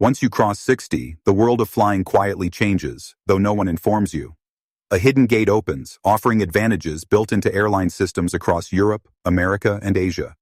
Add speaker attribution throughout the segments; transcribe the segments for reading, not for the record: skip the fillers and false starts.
Speaker 1: Once you cross 60, the world of flying quietly changes, though no one informs you. A hidden gate opens, offering advantages built into airline systems across Europe, America, and Asia.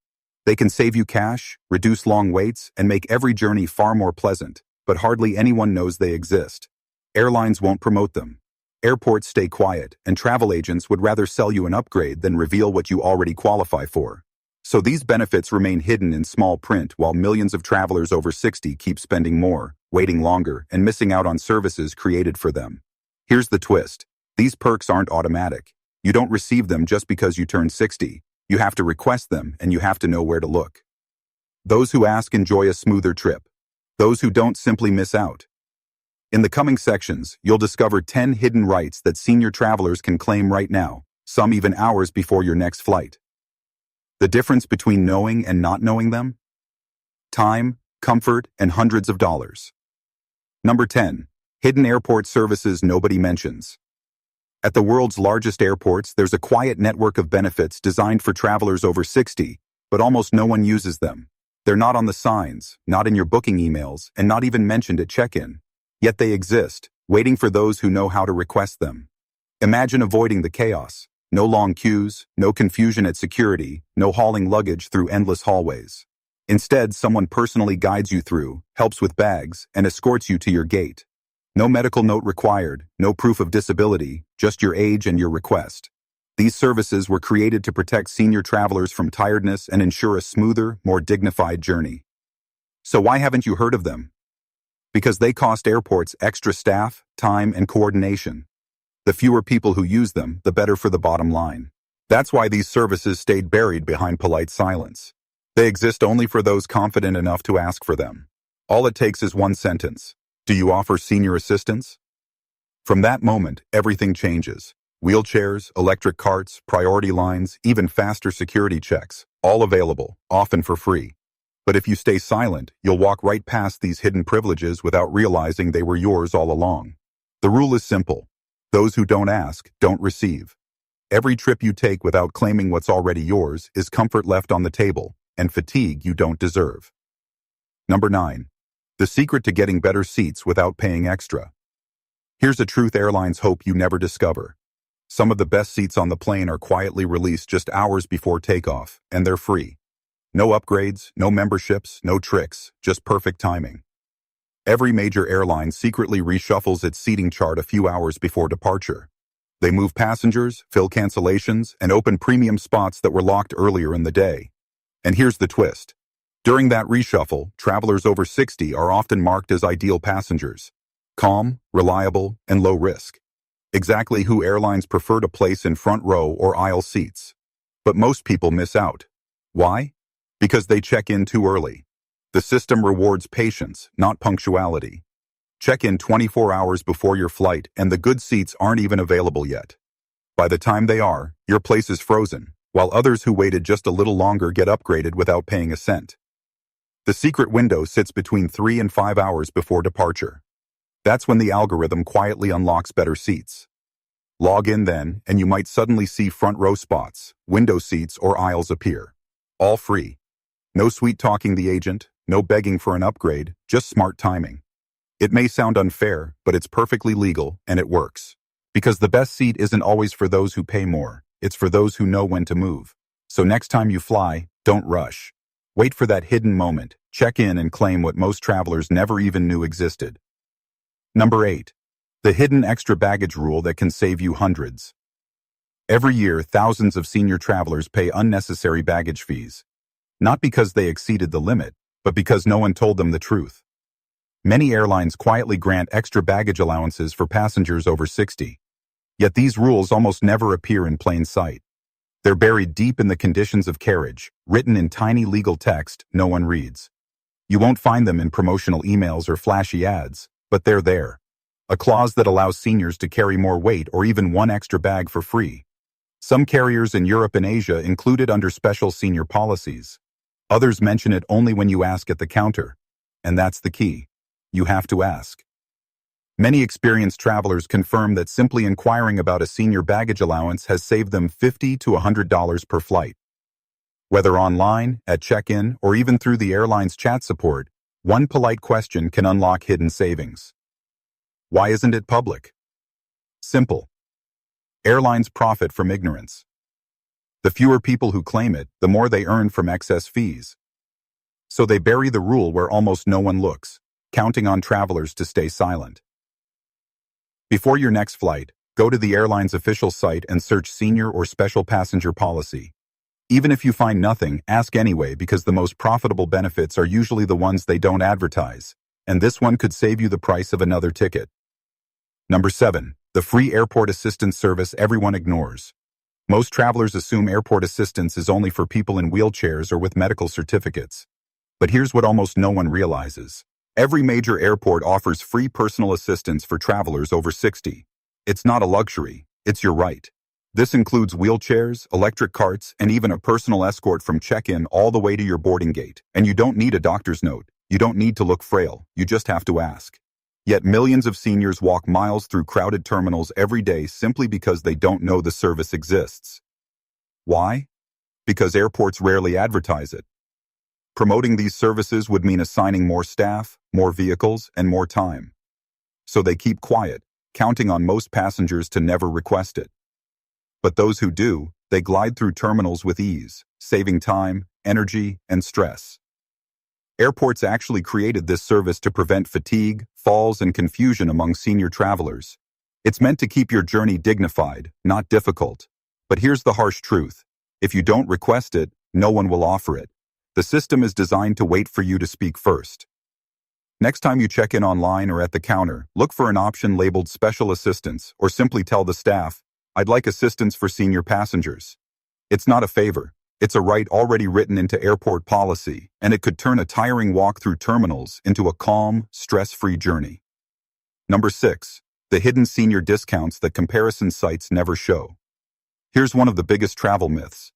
Speaker 1: They can save you cash, reduce long waits, and make every journey far more pleasant, but hardly anyone knows they exist. Airlines won't promote them. Airports stay quiet, and travel agents would rather sell you an upgrade than reveal what you already qualify for. So these benefits remain hidden in small print while millions of travelers over 60 keep spending more, waiting longer, and missing out on services created for them. Here's the twist. These perks aren't automatic. You don't receive them just because you turn 60. You have to request them, and you have to know where to look. Those who ask enjoy a smoother trip. Those who don't simply miss out. In the coming sections, you'll discover 10 hidden rights that senior travelers can claim right now, some even hours before your next flight. The difference between knowing and not knowing them? Time, comfort, and hundreds of dollars. Number 10. Hidden airport services nobody mentions. At the world's largest airports, there's a quiet network of benefits designed for travelers over 60, but almost no one uses them. They're not on the signs, not in your booking emails, and not even mentioned at check-in. Yet they exist, waiting for those who know how to request them. Imagine avoiding the chaos. No long queues, no confusion at security, no hauling luggage through endless hallways. Instead, someone personally guides you through, helps with bags, and escorts you to your gate. No medical note required, no proof of disability, just your age and your request. These services were created to protect senior travelers from tiredness and ensure a smoother, more dignified journey. So why haven't you heard of them? Because they cost airports extra staff, time, and coordination. The fewer people who use them, the better for the bottom line. That's why these services stayed buried behind polite silence. They exist only for those confident enough to ask for them. All it takes is one sentence. Do you offer senior assistance? From that moment, everything changes. Wheelchairs, electric carts, priority lines, even faster security checks, all available, often for free. But if you stay silent, you'll walk right past these hidden privileges without realizing they were yours all along. The rule is simple. Those who don't ask, don't receive. Every trip you take without claiming what's already yours is comfort left on the table and fatigue you don't deserve. Number 9. The secret to getting better seats without paying extra. Here's a truth airlines hope you never discover. Some of the best seats on the plane are quietly released just hours before takeoff, and they're free. No upgrades, no memberships, no tricks, just perfect timing. Every major airline secretly reshuffles its seating chart a few hours before departure. They move passengers, fill cancellations, and open premium spots that were locked earlier in the day. And here's the twist. During that reshuffle, travelers over 60 are often marked as ideal passengers. Calm, reliable, and low risk. Exactly who airlines prefer to place in front row or aisle seats. But most people miss out. Why? Because they check in too early. The system rewards patience, not punctuality. Check in 24 hours before your flight and the good seats aren't even available yet. By the time they are, your place is frozen, while others who waited just a little longer get upgraded without paying a cent. The secret window sits between 3 and 5 hours before departure. That's when the algorithm quietly unlocks better seats. Log in then, and you might suddenly see front row spots, window seats, or aisles appear. All free. No sweet-talking the agent, no begging for an upgrade, just smart timing. It may sound unfair, but it's perfectly legal, and it works. Because the best seat isn't always for those who pay more, it's for those who know when to move. So next time you fly, don't rush. Wait for that hidden moment, check in and claim what most travelers never even knew existed. Number 8. The hidden extra baggage rule that can save you hundreds. Every year, thousands of senior travelers pay unnecessary baggage fees. Not because they exceeded the limit, but because no one told them the truth. Many airlines quietly grant extra baggage allowances for passengers over 60. Yet these rules almost never appear in plain sight. They're buried deep in the conditions of carriage, written in tiny legal text no one reads. You won't find them in promotional emails or flashy ads, but they're there. A clause that allows seniors to carry more weight or even one extra bag for free. Some carriers in Europe and Asia include it under special senior policies. Others mention it only when you ask at the counter. And that's the key. You have to ask. Many experienced travelers confirm that simply inquiring about a senior baggage allowance has saved them $50 to $100 per flight. Whether online, at check-in, or even through the airline's chat support, One polite question can unlock hidden savings. Why isn't it public? Simple. Airlines profit from ignorance. The fewer people who claim it, the more they earn from excess fees. So they bury the rule where almost no one looks, counting on travelers to stay silent. Before your next flight, go to the airline's official site and search senior or special passenger policy. Even if you find nothing, ask anyway because the most profitable benefits are usually the ones they don't advertise, and this one could save you the price of another ticket. Number 7. The free airport assistance service everyone ignores. Most travelers assume airport assistance is only for people in wheelchairs or with medical certificates. But here's what almost no one realizes. Every major airport offers free personal assistance for travelers over 60. It's not a luxury, it's your right. This includes wheelchairs, electric carts, and even a personal escort from check-in all the way to your boarding gate. And you don't need a doctor's note. You don't need to look frail. You just have to ask. Yet millions of seniors walk miles through crowded terminals every day simply because they don't know the service exists. Why? Because airports rarely advertise it. Promoting these services would mean assigning more staff, more vehicles, and more time. So they keep quiet, counting on most passengers to never request it. But those who do, they glide through terminals with ease, saving time, energy, and stress. Airports actually created this service to prevent fatigue, falls, and confusion among senior travelers. It's meant to keep your journey dignified, not difficult. But here's the harsh truth. If you don't request it, no one will offer it. The system is designed to wait for you to speak first. Next time you check in online or at the counter, look for an option labeled Special Assistance or simply tell the staff, "I'd like assistance for senior passengers." It's not a favor. It's a right already written into airport policy, and it could turn a tiring walk through terminals into a calm, stress-free journey. Number 6. The hidden senior discounts that comparison sites never show. Here's one of the biggest travel myths.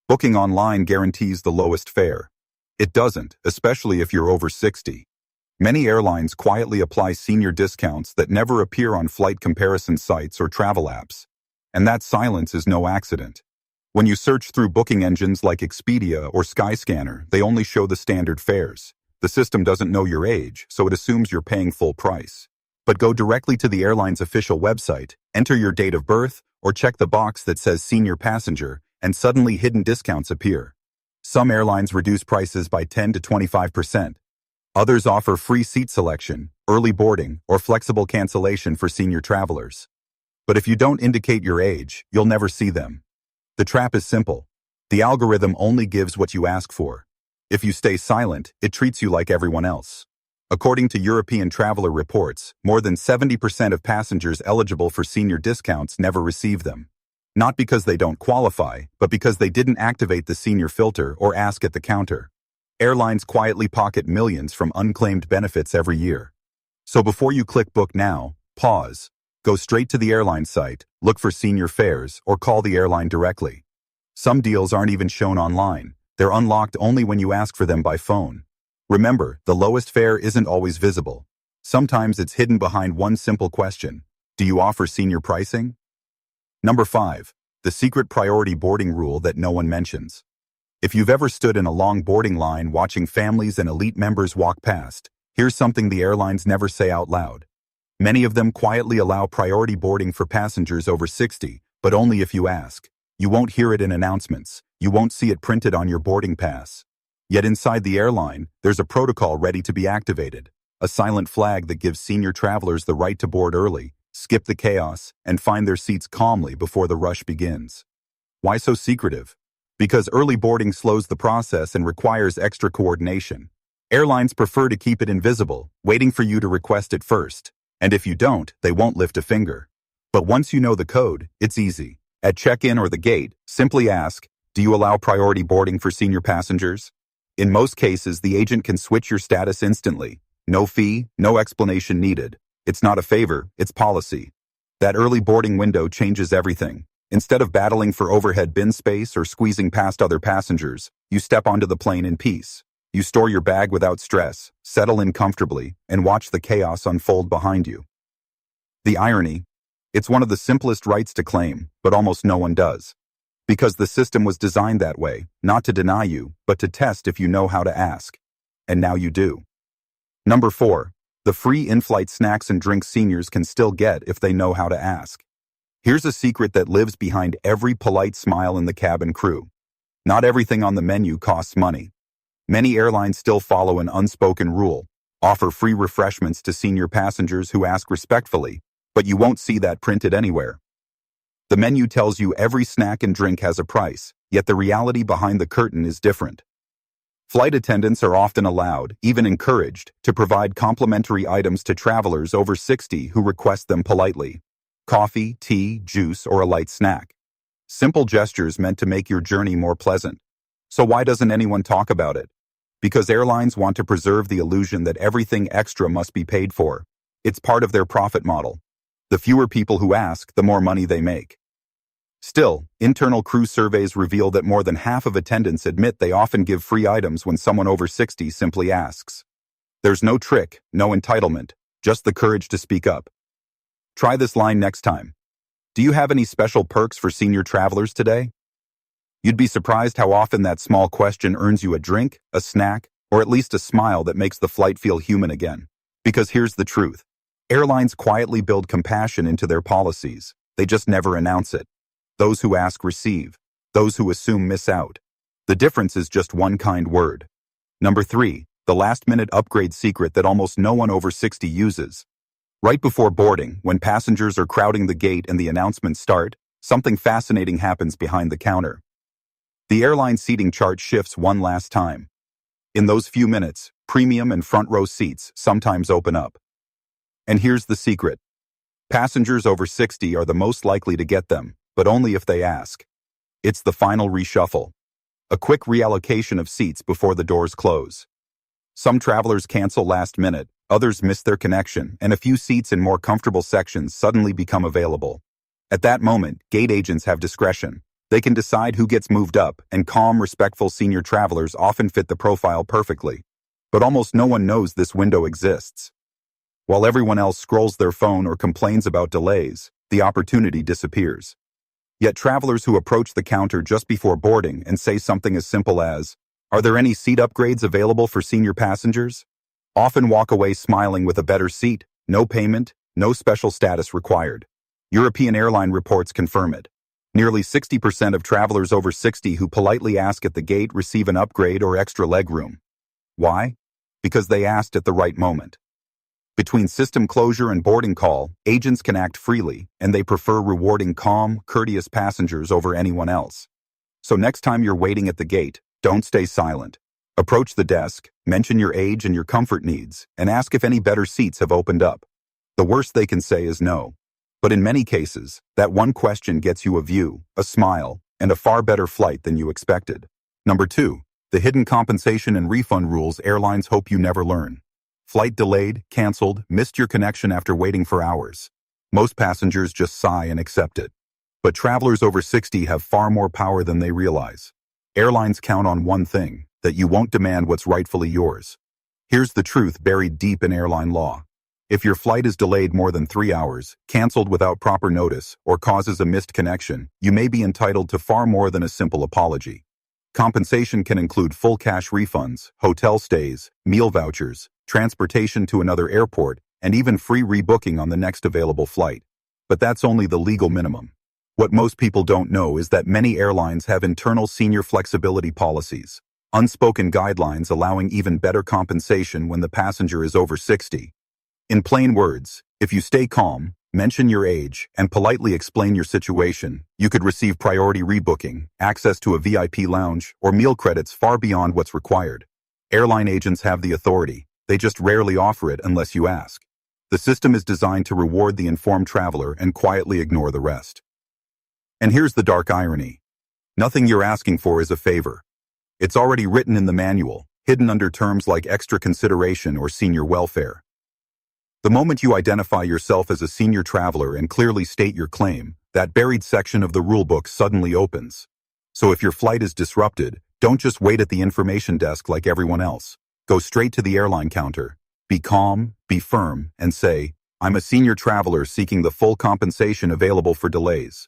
Speaker 1: Booking online guarantees the lowest fare. It doesn't, especially if you're over 60. Many airlines quietly apply senior discounts that never appear on flight comparison sites or travel apps. And that silence is no accident. When you search through booking engines like Expedia or Skyscanner, they only show the standard fares. The system doesn't know your age, so it assumes you're paying full price. But go directly to the airline's official website, enter your date of birth, or check the box that says senior passenger, and suddenly hidden discounts appear. Some airlines reduce prices by 10 to 25%. Others offer free seat selection, early boarding, or flexible cancellation for senior travelers. But if you don't indicate your age, you'll never see them. The trap is simple. The algorithm only gives what you ask for. If you stay silent, it treats you like everyone else. According to European traveler reports, more than 70% of passengers eligible for senior discounts never receive them. Not because they don't qualify, but because they didn't activate the senior filter or ask at the counter. Airlines quietly pocket millions from unclaimed benefits every year. So before you click Book Now, pause. Go straight to the airline site, look for senior fares, or call the airline directly. Some deals aren't even shown online. They're unlocked only when you ask for them by phone. Remember, the lowest fare isn't always visible. Sometimes it's hidden behind one simple question. Do you offer senior pricing? Number 5. The secret priority boarding rule that no one mentions. If you've ever stood in a long boarding line watching families and elite members walk past, here's something the airlines never say out loud. Many of them quietly allow priority boarding for passengers over 60, but only if you ask. You won't hear it in announcements. You won't see it printed on your boarding pass. Yet inside the airline, there's a protocol ready to be activated. A silent flag that gives senior travelers the right to board early, skip the chaos, and find their seats calmly before the rush begins. Why so secretive? Because early boarding slows the process and requires extra coordination. Airlines prefer to keep it invisible, waiting for you to request it first. And if you don't, they won't lift a finger. But once you know the code, it's easy. At check-in or the gate, simply ask, "Do you allow priority boarding for senior passengers?" In most cases, the agent can switch your status instantly. No fee, no explanation needed. It's not a favor, it's policy. That early boarding window changes everything. Instead of battling for overhead bin space or squeezing past other passengers, you step onto the plane in peace. You store your bag without stress, settle in comfortably, and watch the chaos unfold behind you. The irony? It's one of the simplest rights to claim, but almost no one does. Because the system was designed that way, not to deny you, but to test if you know how to ask. And now you do. Number 4. The free in-flight snacks and drinks seniors can still get if they know how to ask. Here's a secret that lives behind every polite smile in the cabin crew. Not everything on the menu costs money. Many airlines still follow an unspoken rule: offer free refreshments to senior passengers who ask respectfully, but you won't see that printed anywhere. The menu tells you every snack and drink has a price, yet the reality behind the curtain is different. Flight attendants are often allowed, even encouraged, to provide complimentary items to travelers over 60 who request them politely: coffee, tea, juice, or a light snack. Simple gestures meant to make your journey more pleasant. So why doesn't anyone talk about it? Because airlines want to preserve the illusion that everything extra must be paid for. It's part of their profit model. The fewer people who ask, the more money they make. Still, internal crew surveys reveal that more than half of attendants admit they often give free items when someone over 60 simply asks. There's no trick, no entitlement, just the courage to speak up. Try this line next time. Do you have any special perks for senior travelers today? You'd be surprised how often that small question earns you a drink, a snack, or at least a smile that makes the flight feel human again. Because here's the truth. Airlines quietly build compassion into their policies. They just never announce it. Those who ask receive. Those who assume miss out. The difference is just one kind word. Number 3. The last-minute upgrade secret that almost no one over 60 uses. Right before boarding, when passengers are crowding the gate and the announcements start, something fascinating happens behind the counter. The airline seating chart shifts one last time. In those few minutes, premium and front row seats sometimes open up. And here's the secret. Passengers over 60 are the most likely to get them, but only if they ask. It's the final reshuffle. A quick reallocation of seats before the doors close. Some travelers cancel last minute, others miss their connection, and a few seats in more comfortable sections suddenly become available. At that moment, gate agents have discretion. They can decide who gets moved up, and calm, respectful senior travelers often fit the profile perfectly. But almost no one knows this window exists. While everyone else scrolls their phone or complains about delays, the opportunity disappears. Yet travelers who approach the counter just before boarding and say something as simple as, "Are there any seat upgrades available for senior passengers?" often walk away smiling with a better seat, no payment, no special status required. European airline reports confirm it. Nearly 60% of travelers over 60 who politely ask at the gate receive an upgrade or extra legroom. Why? Because they asked at the right moment. Between system closure and boarding call, agents can act freely, and they prefer rewarding calm, courteous passengers over anyone else. So next time you're waiting at the gate, don't stay silent. Approach the desk, mention your age and your comfort needs, and ask if any better seats have opened up. The worst they can say is no. But in many cases, that one question gets you a view, a smile, and a far better flight than you expected. Number 2. The hidden compensation and refund rules airlines hope you never learn. Flight delayed, canceled, missed your connection after waiting for hours. Most passengers just sigh and accept it. But travelers over 60 have far more power than they realize. Airlines count on one thing: that you won't demand what's rightfully yours. Here's the truth buried deep in airline law. If your flight is delayed more than 3 hours, canceled without proper notice, or causes a missed connection, you may be entitled to far more than a simple apology. Compensation can include full cash refunds, hotel stays, meal vouchers, transportation to another airport, and even free rebooking on the next available flight. But that's only the legal minimum. What most people don't know is that many airlines have internal senior flexibility policies, unspoken guidelines allowing even better compensation when the passenger is over 60. In plain words, if you stay calm, mention your age, and politely explain your situation, you could receive priority rebooking, access to a VIP lounge, or meal credits far beyond what's required. Airline agents have the authority. They just rarely offer it unless you ask. The system is designed to reward the informed traveler and quietly ignore the rest. And here's the dark irony. Nothing you're asking for is a favor. It's already written in the manual, hidden under terms like extra consideration or senior welfare. The moment you identify yourself as a senior traveler and clearly state your claim, that buried section of the rulebook suddenly opens. So if your flight is disrupted, don't just wait at the information desk like everyone else. Go straight to the airline counter. Be calm, be firm, and say, "I'm a senior traveler seeking the full compensation available for delays."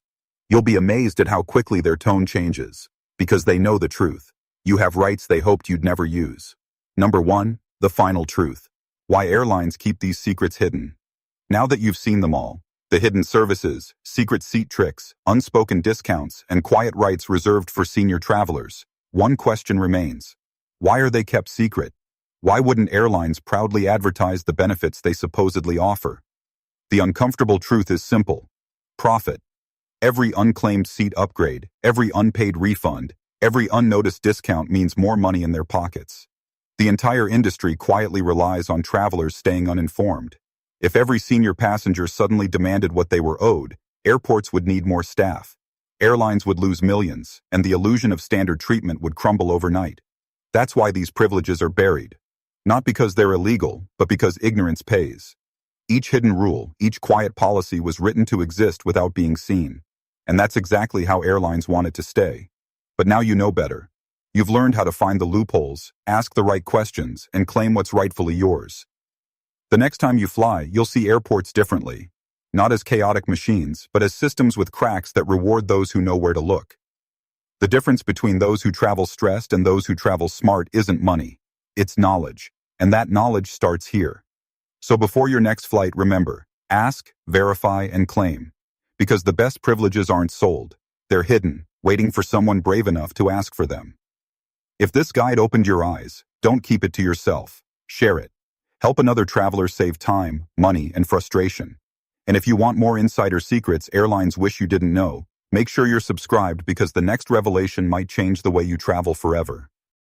Speaker 1: You'll be amazed at how quickly their tone changes, because they know the truth. You have rights they hoped you'd never use. Number 1. The final truth. Why airlines keep these secrets hidden. Now that you've seen them all, the hidden services, secret seat tricks, unspoken discounts, and quiet rights reserved for senior travelers, one question remains. Why are they kept secret? Why wouldn't airlines proudly advertise the benefits they supposedly offer? The uncomfortable truth is simple. Profit. Every unclaimed seat upgrade, every unpaid refund, every unnoticed discount means more money in their pockets. The entire industry quietly relies on travelers staying uninformed. If every senior passenger suddenly demanded what they were owed, airports would need more staff. Airlines would lose millions, and the illusion of standard treatment would crumble overnight. That's why these privileges are buried. Not because they're illegal, but because ignorance pays. Each hidden rule, each quiet policy was written to exist without being seen. And that's exactly how airlines want it to stay. But now you know better. You've learned how to find the loopholes, ask the right questions, and claim what's rightfully yours. The next time you fly, you'll see airports differently. Not as chaotic machines, but as systems with cracks that reward those who know where to look. The difference between those who travel stressed and those who travel smart isn't money. It's knowledge. And that knowledge starts here. So before your next flight, remember, ask, verify, and claim. Because the best privileges aren't sold. They're hidden, waiting for someone brave enough to ask for them. If this guide opened your eyes, don't keep it to yourself. Share it. Help another traveler save time, money, and frustration. And if you want more insider secrets airlines wish you didn't know, make sure you're subscribed because the next revelation might change the way you travel forever.